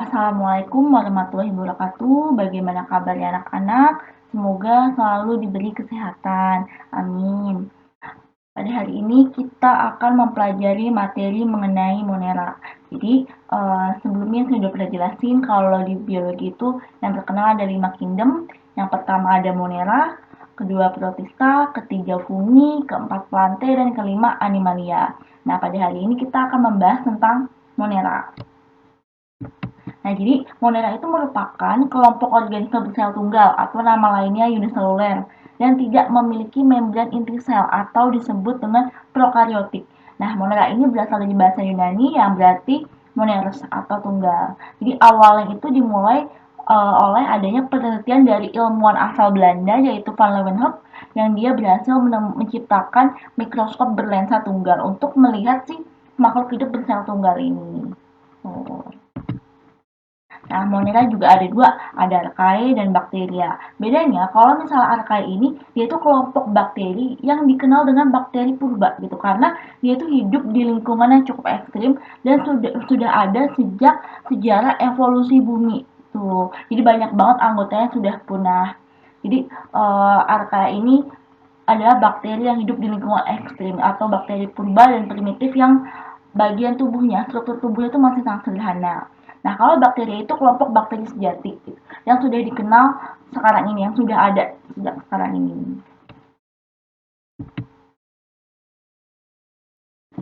Assalamualaikum warahmatullahi wabarakatuh. Bagaimana kabarnya anak-anak? Semoga selalu diberi kesehatan. Amin. Pada hari ini kita akan mempelajari materi mengenai Monera. Jadi sebelumnya saya sudah pernah jelasin kalau di biologi itu yang terkenal ada 5 kingdom. Yang pertama ada Monera, kedua Protista, ketiga Fungi, keempat Plantae, dan kelima Animalia. Nah, pada hari ini kita akan membahas tentang Monera. Nah, jadi Monera itu merupakan kelompok organisme bersel tunggal atau nama lainnya uniseluler dan tidak memiliki membran inti sel atau disebut dengan prokariotik. Nah, Monera ini berasal dari bahasa Yunani yang berarti moneros atau tunggal. Jadi awalnya itu dimulai oleh adanya penelitian dari ilmuwan asal Belanda yaitu Van Leeuwenhoek yang dia berhasil menciptakan mikroskop berlensa tunggal untuk melihat si makhluk hidup bersel tunggal ini. Nah, Monera juga ada dua, ada Archaea dan Bacteria. Bedanya, kalau misalnya Archaea ini, dia itu kelompok bakteri yang dikenal dengan bakteri purba gitu, karena dia itu hidup di lingkungan yang cukup ekstrim dan sudah ada sejak sejarah evolusi bumi. Tuh, jadi banyak banget anggotanya sudah punah. Jadi Archaea ini adalah bakteri yang hidup di lingkungan ekstrim atau bakteri purba dan primitif yang bagian tubuhnya, struktur tubuhnya itu masih sangat sederhana. Nah, kalau bakteri itu kelompok bakteri sejati yang sudah dikenal sekarang ini, yang sudah ada sejak sekarang ini.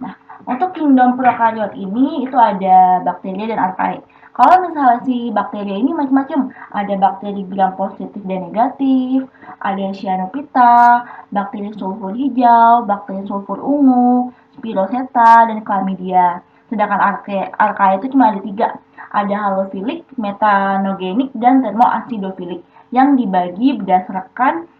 Nah, untuk kingdom prokariot ini itu ada bakteri dan archaea. Kalau misalnya si bakteri ini macam-macam, ada bakteri gram positif dan negatif, ada cyanophyta, bakteri sulfur hijau, bakteri sulfur ungu, spiroseta, dan chlamydia. Sedangkan archaea itu cuma ada 3, ada halofilik, metanogenik, dan termoasidofilik yang dibagi berdasarkan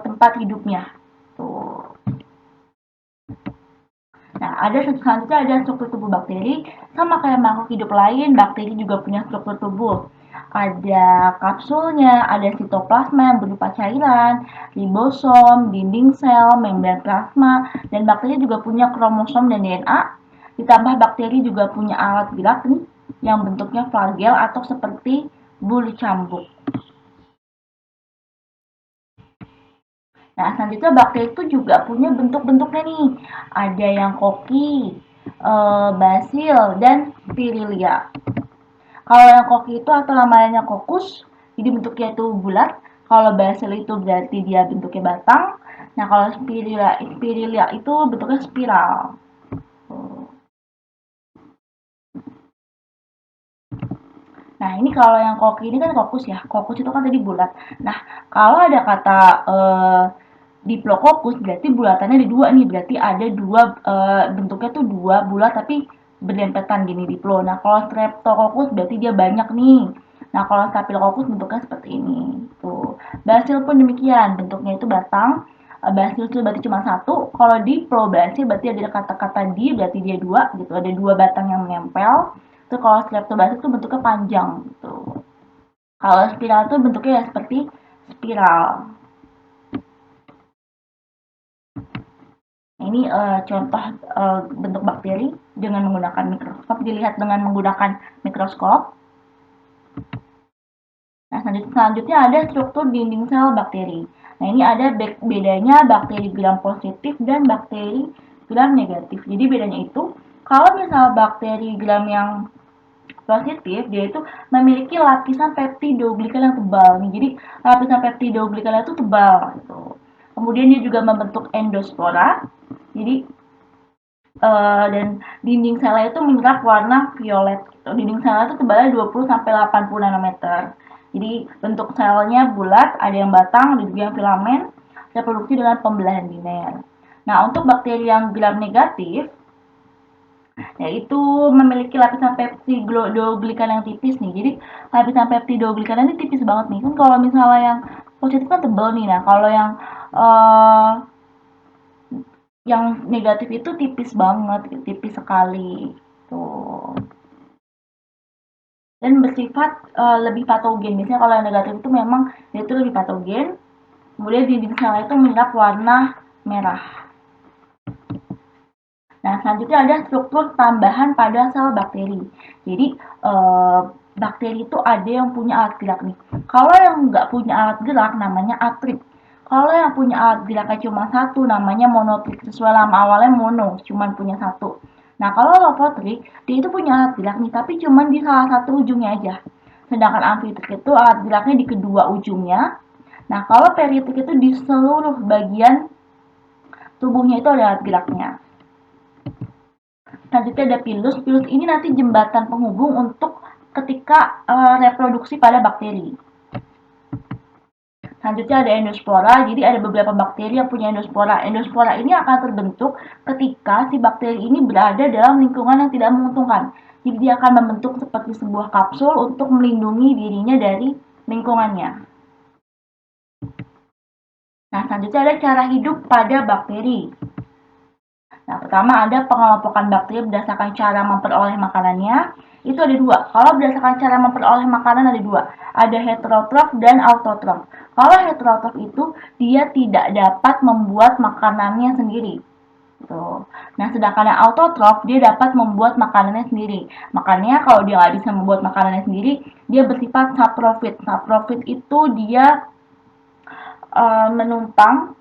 tempat hidupnya. Tuh. Nah, selanjutnya ada struktur tubuh bakteri. Sama kayak makhluk hidup lain, bakteri juga punya struktur tubuh. Ada kapsulnya, ada sitoplasma yang berupa cairan, ribosom, dinding sel, membran plasma, dan bakteri juga punya kromosom dan DNA. Ditambah bakteri juga punya alat gerak nih, yang bentuknya flagel atau seperti bulu cambuk. Nah, selanjutnya bakteri itu juga punya bentuk-bentuknya nih. Ada yang koki, basil, dan spirilia. Kalau yang koki itu atau namanya kokus, jadi bentuknya itu bulat. Kalau basil itu berarti dia bentuknya batang. Nah, kalau spirilia itu bentuknya spiral. Nah, ini kalau yang koki ini kan kokus ya. Kokus itu kan tadi bulat. Nah, kalau ada kata Diplococcus berarti bulatannya ada 2 nih, berarti ada 2 bentuknya tuh 2 bulat tapi berdempetan gini diplo. Nah, kalau Streptococcus berarti dia banyak nih. Nah, kalau Staphylococcus bentuknya seperti ini. Tuh. Basil pun demikian, bentuknya itu batang. Basil itu berarti cuma 1. Kalau Diplobasil berarti ada kata-kata di berarti dia 2 gitu. Ada 2 batang yang menempel. Terus kalau Streptobasil itu bentuknya panjang gitu. Kalau spiral itu bentuknya ya seperti spiral. Ini contoh bentuk bakteri dengan menggunakan mikroskop, dilihat dengan menggunakan mikroskop. Nah, selanjutnya ada struktur dinding sel bakteri. Nah, ini ada bedanya bakteri gram positif dan bakteri gram negatif. Jadi bedanya itu, kalau misal bakteri gram yang positif, dia itu memiliki lapisan peptidoglikal yang tebal. Nih, jadi lapisan peptidoglikal itu tebal. Gitu. Kemudian dia juga membentuk endospora. Jadi dan dinding selnya itu menyerap warna violet gitu. Dinding selnya itu tebalnya 20 sampai 80 nanometer. Jadi bentuk selnya bulat, ada yang batang, ada juga yang filamen, reproduksi dengan pembelahan biner. Nah, untuk bakteri yang gram negatif yaitu memiliki lapisan peptidoglikan yang tipis nih. Jadi lapisan peptidoglikan ini tipis banget nih. Kan kalau misalnya yang positif kan tebal nih. Nah, kalau yang negatif itu tipis banget, tipis sekali. Tuh. Dan bersifat lebih patogen. Biasanya kalau yang negatif itu memang dia itu lebih patogen. Kemudian dinding sel itu menyerap warna merah. Nah, selanjutnya ada struktur tambahan pada sel bakteri. Jadi bakteri itu ada yang punya alat gerak nih. Kalau yang nggak punya alat gerak namanya atrip. Kalau yang punya alat geraknya cuma satu namanya monotrik. Sesuai nama awalnya mono, cuma punya satu. Nah kalau lopotrik, dia itu punya alat gerak nih, tapi cuma di salah satu ujungnya aja. Sedangkan amfitrik itu alat geraknya di kedua ujungnya. Nah kalau peritrik itu di seluruh bagian tubuhnya itu ada alat geraknya. Selanjutnya ada pilus. Pilus ini nanti jembatan penghubung untuk ketika reproduksi pada bakteri. Selanjutnya ada endospora. Jadi ada beberapa bakteri yang punya endospora. Endospora ini akan terbentuk ketika si bakteri ini berada dalam lingkungan yang tidak menguntungkan. Jadi dia akan membentuk seperti sebuah kapsul untuk melindungi dirinya dari lingkungannya. Nah, selanjutnya ada cara hidup pada bakteri. Nah, pertama ada pengelompokan bakteri berdasarkan cara memperoleh makanannya. Itu ada dua. Kalau berdasarkan cara memperoleh makanan ada dua. Ada heterotrof dan autotrof. Kalau heterotrof itu dia tidak dapat membuat makanannya sendiri. Tuh. Nah, sedangkan yang autotrof dia dapat membuat makanannya sendiri. Makanya kalau dia nggak bisa membuat makanannya sendiri, dia bersifat saprofit. Saprofit itu dia menumpang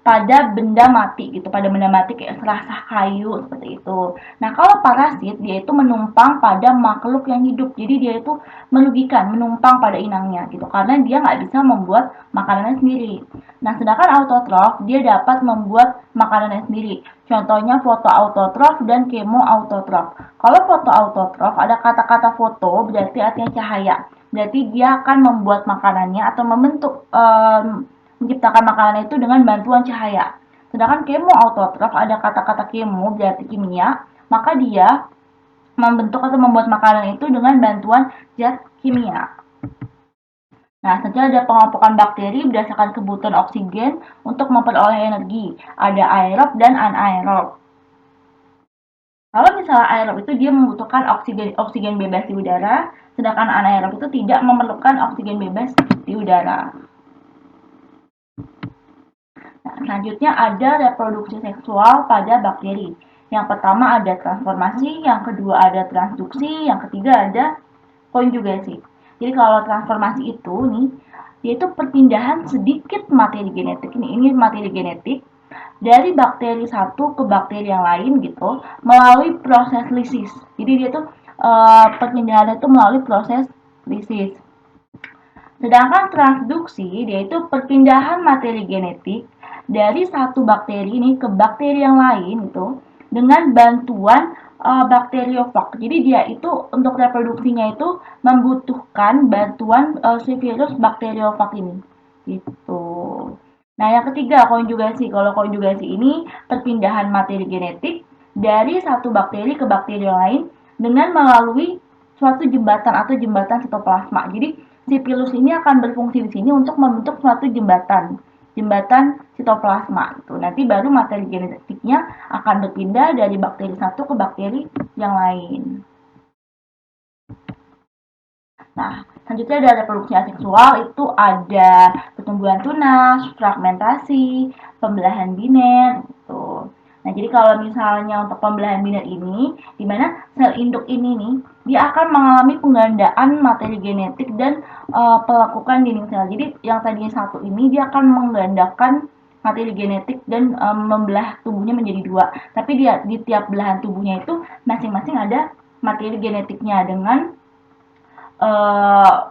pada benda mati gitu, pada benda mati kayak serasah kayu seperti itu. Nah, kalau parasit dia itu menumpang pada makhluk yang hidup. Jadi dia itu merugikan, menumpang pada inangnya gitu karena dia nggak bisa membuat makanannya sendiri. Nah, sedangkan autotrof dia dapat membuat makanannya sendiri. Contohnya fotoautotrof dan kemoautotrof. Kalau fotoautotrof ada kata-kata foto berarti artinya cahaya. Berarti dia akan membuat makanannya atau membentuk menciptakan makanan itu dengan bantuan cahaya. Sedangkan kemoautotrof ada kata-kata kemo berarti kimia, maka dia membentuk atau membuat makanan itu dengan bantuan zat kimia. Nah, selanjutnya ada pengelompokan bakteri berdasarkan kebutuhan oksigen untuk memperoleh energi. Ada aerob dan anaerob. Kalau misalnya aerob itu dia membutuhkan oksigen bebas di udara, sedangkan anaerob itu tidak memerlukan oksigen bebas di udara. Nah, selanjutnya ada reproduksi seksual pada bakteri. Yang pertama ada transformasi, yang kedua ada transduksi, yang ketiga ada konjugasi. Jadi kalau transformasi itu nih, yaitu perpindahan sedikit materi genetik. Ini materi genetik dari bakteri satu ke bakteri yang lain gitu melalui proses lisis. Jadi dia tuh perpindahannya itu melalui proses lisis. Sedangkan transduksi yaitu perpindahan materi genetik dari satu bakteri ini ke bakteri yang lain itu dengan bantuan bakteriofag. Jadi dia itu untuk reproduksinya itu membutuhkan bantuan si virus bakteriofag ini. Gitu. Nah, yang ketiga konjugasi. Kalau konjugasi ini perpindahan materi genetik dari satu bakteri ke bakteri yang lain dengan melalui suatu jembatan atau jembatan sitoplasma. Jadi si pilus ini akan berfungsi di sini untuk membentuk suatu jembatan sitoplasma itu. Nanti baru materi genetiknya akan berpindah dari bakteri satu ke bakteri yang lain. Nah, selanjutnya ada reproduksi aseksual itu ada pertumbuhan tunas, fragmentasi, pembelahan biner gitu. Nah, jadi kalau misalnya untuk pembelahan biner ini, di mana sel induk ini nih, dia akan mengalami penggandaan materi genetik dan pelekukan dinding sel. Jadi yang tadinya satu ini dia akan menggandakan materi genetik dan membelah tubuhnya menjadi dua. Tapi dia di tiap belahan tubuhnya itu masing-masing ada materi genetiknya dengan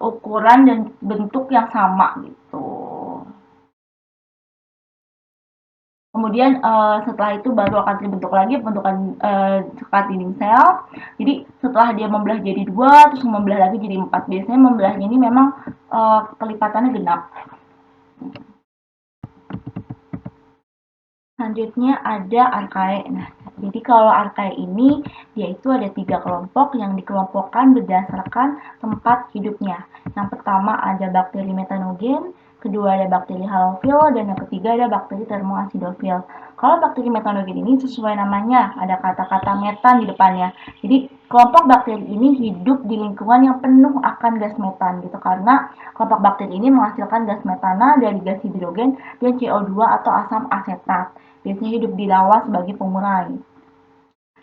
ukuran dan bentuk yang sama gitu. Kemudian setelah itu baru akan terbentuk lagi bentukan sekat dinding sel. Jadi setelah dia membelah jadi dua, terus membelah lagi jadi empat. Biasanya membelahnya ini memang kelipatannya genap. Selanjutnya ada arkae. Nah, jadi kalau arkae ini dia itu ada 3 kelompok yang dikelompokkan berdasarkan tempat hidupnya. Yang pertama ada bakteri metanogen, kedua ada bakteri halofil, dan yang ketiga ada bakteri termoasidofil. Kalau bakteri metanogen ini sesuai namanya, ada kata-kata metan di depannya. Jadi kelompok bakteri ini hidup di lingkungan yang penuh akan gas metan gitu karena kelompok bakteri ini menghasilkan gas metana dari gas hidrogen dan CO2 atau asam asetat. Biasanya hidup di lawa sebagai pengurai.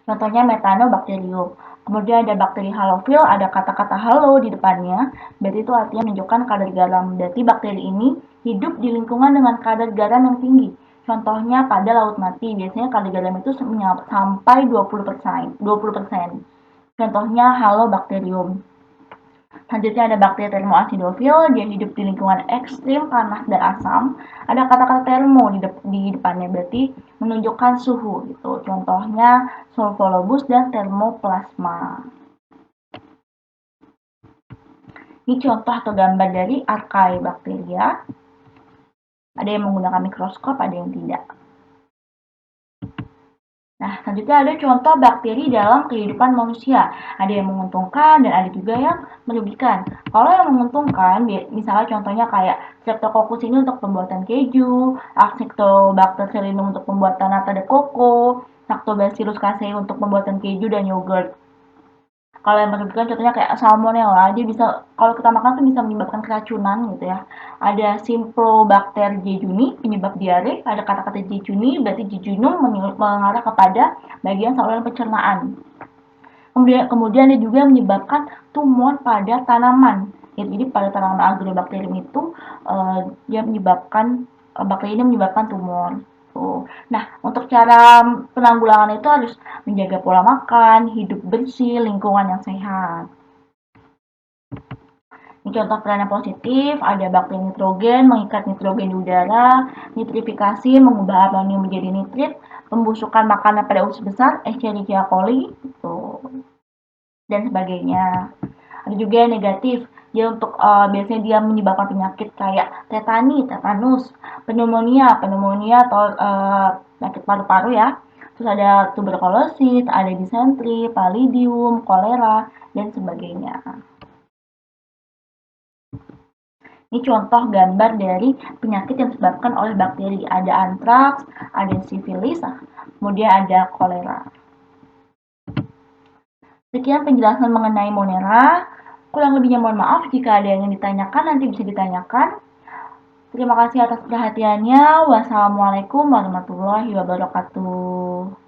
Contohnya Methanobacterium. Kemudian ada bakteri halofil, ada kata-kata halo di depannya, berarti itu artinya menunjukkan kadar garam. Berarti bakteri ini hidup di lingkungan dengan kadar garam yang tinggi. Contohnya pada laut mati, biasanya kadar garam itu sampai 20%. 20%. Contohnya halobakterium. Selanjutnya ada bakteri termoacidofil, dia hidup di lingkungan ekstrim panas dan asam. Ada kata-kata termo di depannya, berarti menunjukkan suhu gitu. Contohnya sulfolobus dan termoplasma. Ini contoh atau gambar dari Archaebacteria. Ada yang menggunakan mikroskop, ada yang tidak. Nah, selanjutnya ada contoh bakteri dalam kehidupan manusia. Ada yang menguntungkan dan ada juga yang merugikan. Kalau yang menguntungkan, misalnya contohnya kayak Streptococcus ini untuk pembuatan keju, Actinobacter celinum untuk pembuatan nata de coco, Lactobacillus casei untuk pembuatan keju dan yogurt. Kalau yang merugikan contohnya kayak salmonella, dia bisa kalau kita makan tuh bisa menyebabkan keracunan gitu ya. Ada Campylobacter jejuni penyebab diare, ada kata-kata jejuni berarti jejunum mengarah kepada bagian saluran pencernaan. Kemudian dia juga menyebabkan tumor pada tanaman. Jadi pada tanaman Agrobacterium itu dia menyebabkan bakteri ini menyebabkan tumor. Nah, untuk cara penanggulangan itu harus menjaga pola makan, hidup bersih, lingkungan yang sehat. Ini contoh peranan positif, ada bakteri nitrogen, mengikat nitrogen di udara, nitrifikasi, mengubah amonium menjadi nitrit, pembusukan makanan pada usus besar, Escherichia coli, gitu, dan sebagainya. Ada juga yang negatif, dia untuk biasanya dia menyebabkan penyakit kayak tetanus, pneumonia atau penyakit paru-paru ya. Terus ada tuberkulosis, ada disentri, palidium, kolera, dan sebagainya. Ini contoh gambar dari penyakit yang disebabkan oleh bakteri. Ada antraks, ada sifilis, kemudian ada kolera. Sekian penjelasan mengenai Monera. Kurang lebihnya mohon maaf, jika ada yang ditanyakan nanti bisa ditanyakan. Terima kasih atas perhatiannya. Wassalamualaikum warahmatullahi wabarakatuh.